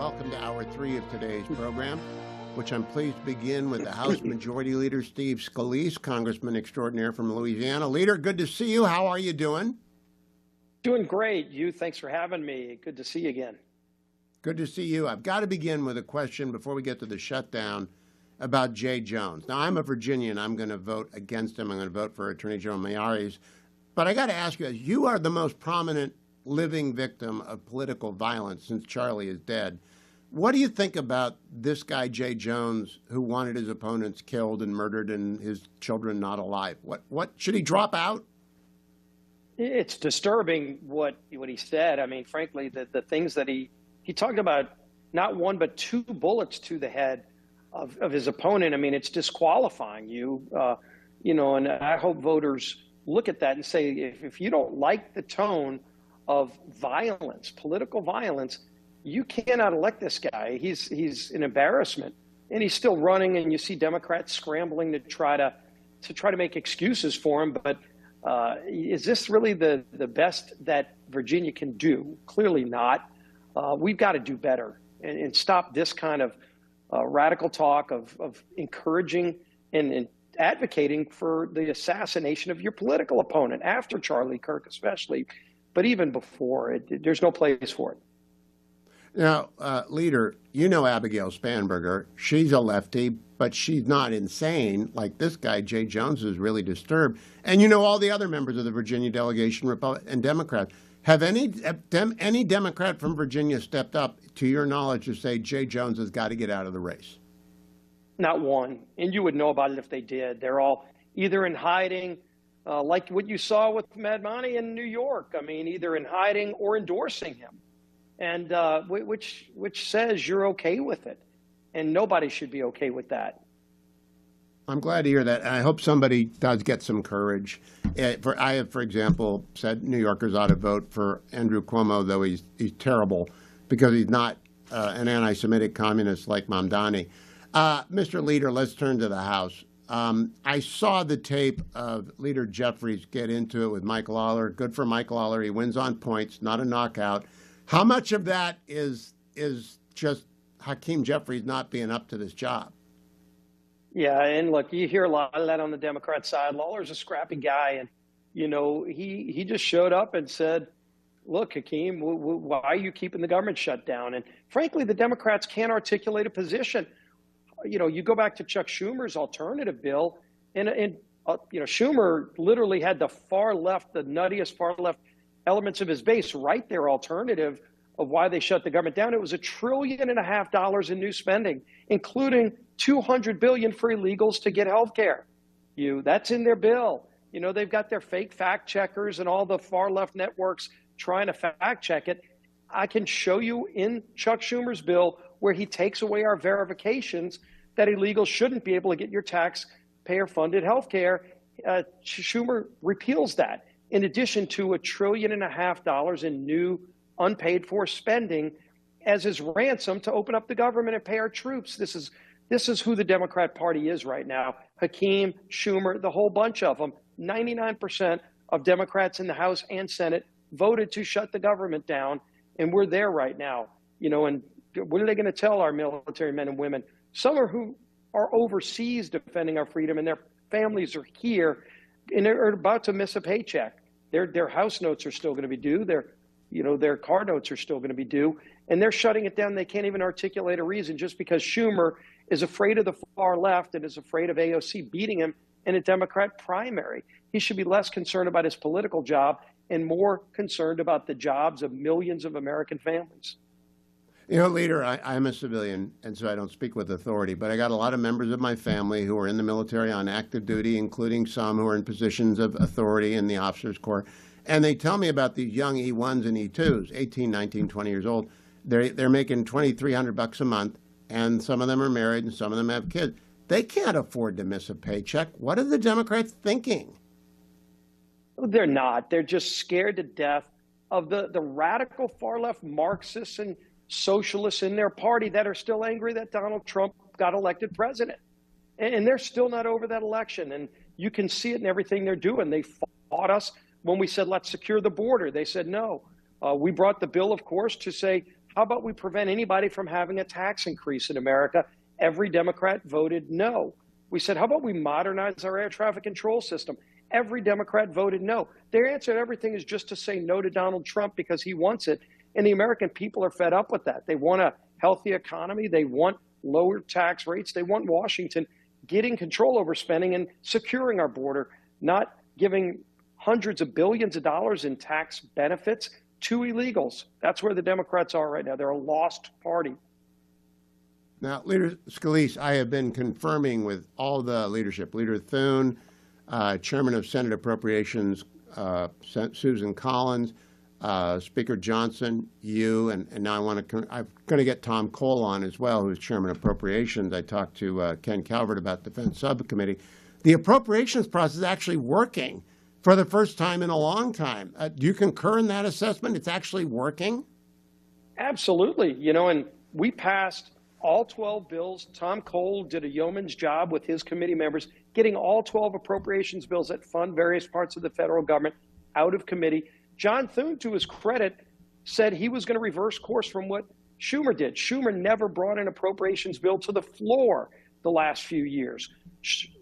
Welcome to Hour 3 of today's program, which I'm pleased to begin with the House Majority Leader, Steve Scalise, Congressman extraordinaire from Louisiana. Leader, good to see you. How are you doing? Doing great, Hugh. Thanks for having me. Good to see you again. Good to see you. I've got to begin with a question before we get to the shutdown about Jay Jones. Now, I'm a Virginian. I'm going to vote against him. I'm going to vote for Attorney General Mayares. But I got to ask you, you are the most prominent living victim of political violence since Charlie is dead. What do you think about this guy, Jay Jones, who wanted his opponents killed and murdered and his children not alive? What should he drop out? It's disturbing what he said. I mean, frankly, the things that he talked about, not one but two bullets to the head of his opponent. I mean, it's disqualifying you, and I hope voters look at that and say, if you don't like the tone of violence, political violence, you cannot elect this guy. He's an embarrassment, and he's still running. And you see Democrats scrambling to try to make excuses for him. But is this really the best that Virginia can do? Clearly not. We've got to do better and stop this kind of radical talk of encouraging and advocating for the assassination of your political opponent after Charlie Kirk, especially, but even before. There's no place for it. Now, Leader, you know Abigail Spanberger. She's a lefty, but she's not insane like this guy. Jay Jones is really disturbed. And you know all the other members of the Virginia delegation, Republican and Democrat. Have any Democrat from Virginia stepped up, to your knowledge, to say Jay Jones has got to get out of the race? Not one. And you would know about it if they did. They're all either in hiding, like what you saw with Madmani in New York. I mean, either in hiding or endorsing him. And which says you're okay with it. And nobody should be okay with that. I'm glad to hear that. And I hope somebody does get some courage. I have, for example, said New Yorkers ought to vote for Andrew Cuomo, though he's terrible, because he's not an anti-Semitic communist like Mamdani. Mr. Leader, let's turn to the House. I saw the tape of Leader Jeffries get into it with Mike Lawler. Good for Mike Lawler. He wins on points, not a knockout. How much of that is just Hakeem Jeffries not being up to this job? Yeah, and look, you hear a lot of that on the Democrat side. Lawler's a scrappy guy, and he just showed up and said, "Look, Hakeem, why are you keeping the government shut down?" And frankly, the Democrats can't articulate a position. You go back to Chuck Schumer's alternative bill, and Schumer literally had the far left, the nuttiest far left elements of his base write their alternative of why they shut the government down. It was $1.5 trillion in new spending, including $200 billion for illegals to get health care. That's in their bill. They've got their fake fact checkers and all the far left networks trying to fact check it. I can show you in Chuck Schumer's bill where he takes away our verifications that illegals shouldn't be able to get your taxpayer funded health care. Schumer repeals that, in addition to $1.5 trillion in new unpaid for spending as his ransom to open up the government and pay our troops. This is who the Democrat Party is right now. Hakeem, Schumer, the whole bunch of them. 99% of Democrats in the House and Senate voted to shut the government down, and we're there right now. And what are they going to tell our military men and women? Some who are overseas defending our freedom, and their families are here, and they're about to miss a paycheck. Their house notes are still going to be due. Their car notes are still going to be due, and they're shutting it down. They can't even articulate a reason just because Schumer is afraid of the far left and is afraid of AOC beating him in a Democrat primary. He should be less concerned about his political job and more concerned about the jobs of millions of American families. Leader, I'm a civilian, and so I don't speak with authority, but I got a lot of members of my family who are in the military on active duty, including some who are in positions of authority in the officers' corps. And they tell me about these young E1s and E2s, 18, 19, 20 years old. They're making $2,300 a month, and some of them are married and some of them have kids. They can't afford to miss a paycheck. What are the Democrats thinking? They're not. They're just scared to death of the radical far left Marxists and socialists in their party that are still angry that Donald Trump got elected president. And they're still not over that election. And you can see it in everything they're doing. They fought us when we said, let's secure the border. They said no. We brought the bill, of course, to say How about we prevent anybody from having a tax increase in America? Every Democrat voted no. We said, how about we modernize our air traffic control system? Every Democrat voted no. Their answer to everything is just to say no to Donald Trump because he wants it. And the American people are fed up with that. They want a healthy economy. They want lower tax rates. They want Washington getting control over spending and securing our border, not giving hundreds of billions of dollars in tax benefits to illegals. That's where the Democrats are right now. They're a lost party. Now, Leader Scalise, I have been confirming with all the leadership, Leader Thune, Chairman of Senate Appropriations, Susan Collins, Speaker Johnson, you, and now I'm going to get Tom Cole on as well, who's Chairman of Appropriations. I talked to Ken Calvert about Defense Subcommittee. The appropriations process is actually working for the first time in a long time. Do you concur in that assessment? It's actually working? Absolutely. You know, and we passed all 12 bills. Tom Cole did a yeoman's job with his committee members, getting all 12 appropriations bills that fund various parts of the federal government out of committee. John Thune, to his credit, said he was going to reverse course from what Schumer did. Schumer never brought an appropriations bill to the floor the last few years.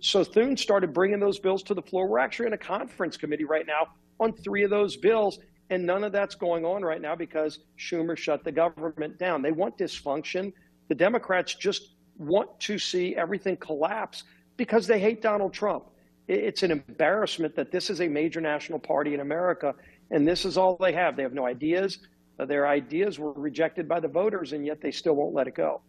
So Thune started bringing those bills to the floor. We're actually in a conference committee right now on 3 of those bills, and none of that's going on right now because Schumer shut the government down. They want dysfunction. The Democrats just want to see everything collapse because they hate Donald Trump. It's an embarrassment that this is a major national party in America, and this is all they have. They have no ideas. Their ideas were rejected by the voters, and yet they still won't let it go.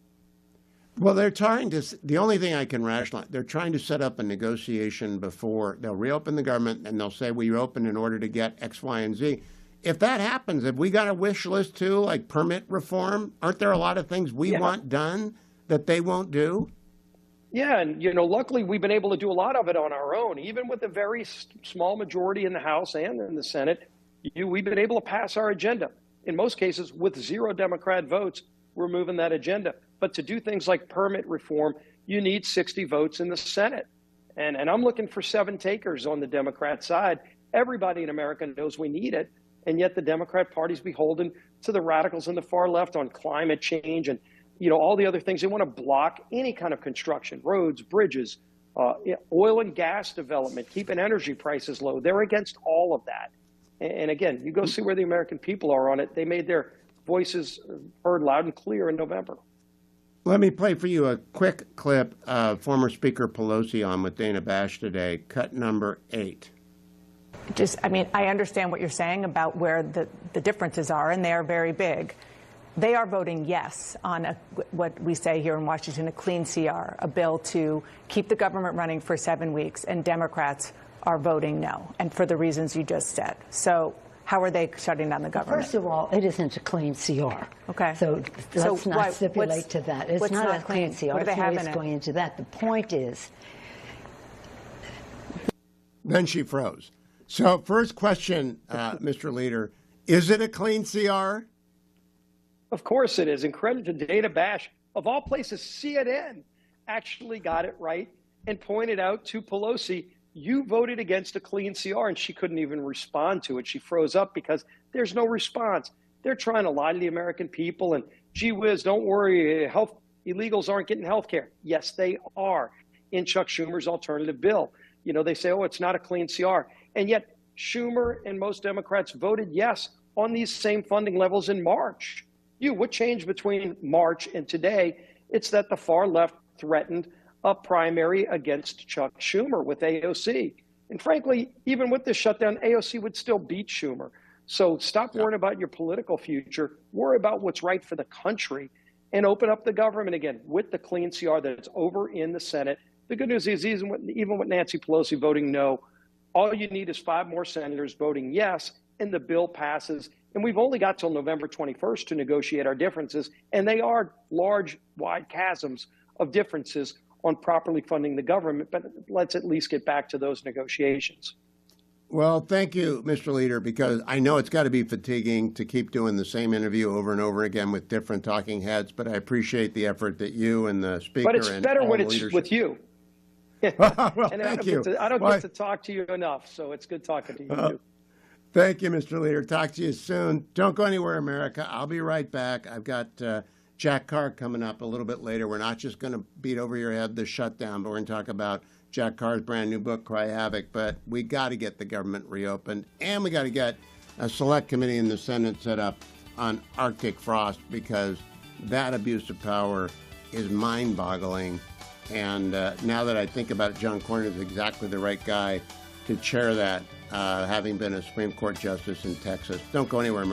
Well, they're trying to, the only thing I can rationalize, they're trying to set up a negotiation before they'll reopen the government, and they'll say we open in order to get X, Y, and Z. If that happens, have we got a wish list too, like permit reform? Aren't there a lot of things we want done that they won't do? Yeah, and you know, luckily we've been able to do a lot of it on our own, even with a very small majority in the House and in the Senate. We've been able to pass our agenda. In most cases, with 0 Democrat votes, we're moving that agenda. But to do things like permit reform, you need 60 votes in the Senate. And I'm looking for 7 takers on the Democrat side. Everybody in America knows we need it. And yet the Democrat Party's beholden to the radicals on the far left on climate change and, you know, all the other things. They want to block any kind of construction, roads, bridges, oil and gas development, keeping energy prices low. They're against all of that. And again, you go see where the American people are on it. They made their voices heard loud and clear in November. Let me play for you a quick clip of former Speaker Pelosi on with Dana Bash today, cut number 8. I mean, I understand what you're saying about where the differences are, and they are very big. They are voting yes on what we say here in Washington, a clean CR, a bill to keep the government running for 7 weeks, and Democrats are voting no, and for the reasons you just said. So how are they shutting down the government? First of all, it isn't a clean CR. Okay. So let's not stipulate to that. It's not a clean CR. What do they have in it? Going into that. The point is. Then she froze. So first question, Mr. Leader, is it a clean CR? Of course it is. And credit to Dana Bash. Of all places, CNN actually got it right and pointed out to Pelosi, you voted against a clean CR, and she couldn't even respond to it. She froze up because there's no response. They're trying to lie to the American people, and gee whiz, don't worry, health illegals aren't getting health care. Yes, they are in Chuck Schumer's alternative bill. You know, they say, oh, it's not a clean CR. And yet Schumer and most Democrats voted yes on these same funding levels in March. What changed between March and today? It's that the far left threatened a primary against Chuck Schumer with AOC. And frankly, even with this shutdown, AOC would still beat Schumer. So stop worrying about your political future. Worry about what's right for the country and open up the government again with the clean CR that's over in the Senate. The good news is even with Nancy Pelosi voting no, all you need is 5 more senators voting yes, and the bill passes. And we've only got till November 21st to negotiate our differences, and they are large, wide chasms of differences on properly funding the government, but let's at least get back to those negotiations. Well, thank you, Mr. Leader, because I know it's got to be fatiguing to keep doing the same interview over and over again with different talking heads, but I appreciate the effort that you and the speaker and But it's better when it's with you. Well, and thank you. I don't get to talk to you enough, so it's good talking to you. Thank you, Mr. Leader. Talk to you soon. Don't go anywhere, America. I'll be right back. I've got Jack Carr coming up a little bit later. We're not just going to beat over your head the shutdown, but we're going to talk about Jack Carr's brand new book, Cry Havoc. But we got to get the government reopened, and we got to get a select committee in the Senate set up on Arctic frost, because that abuse of power is mind-boggling. And now that I think about it, John Cornyn is exactly the right guy to chair that, having been a Supreme Court justice in Texas. Don't go anywhere, America.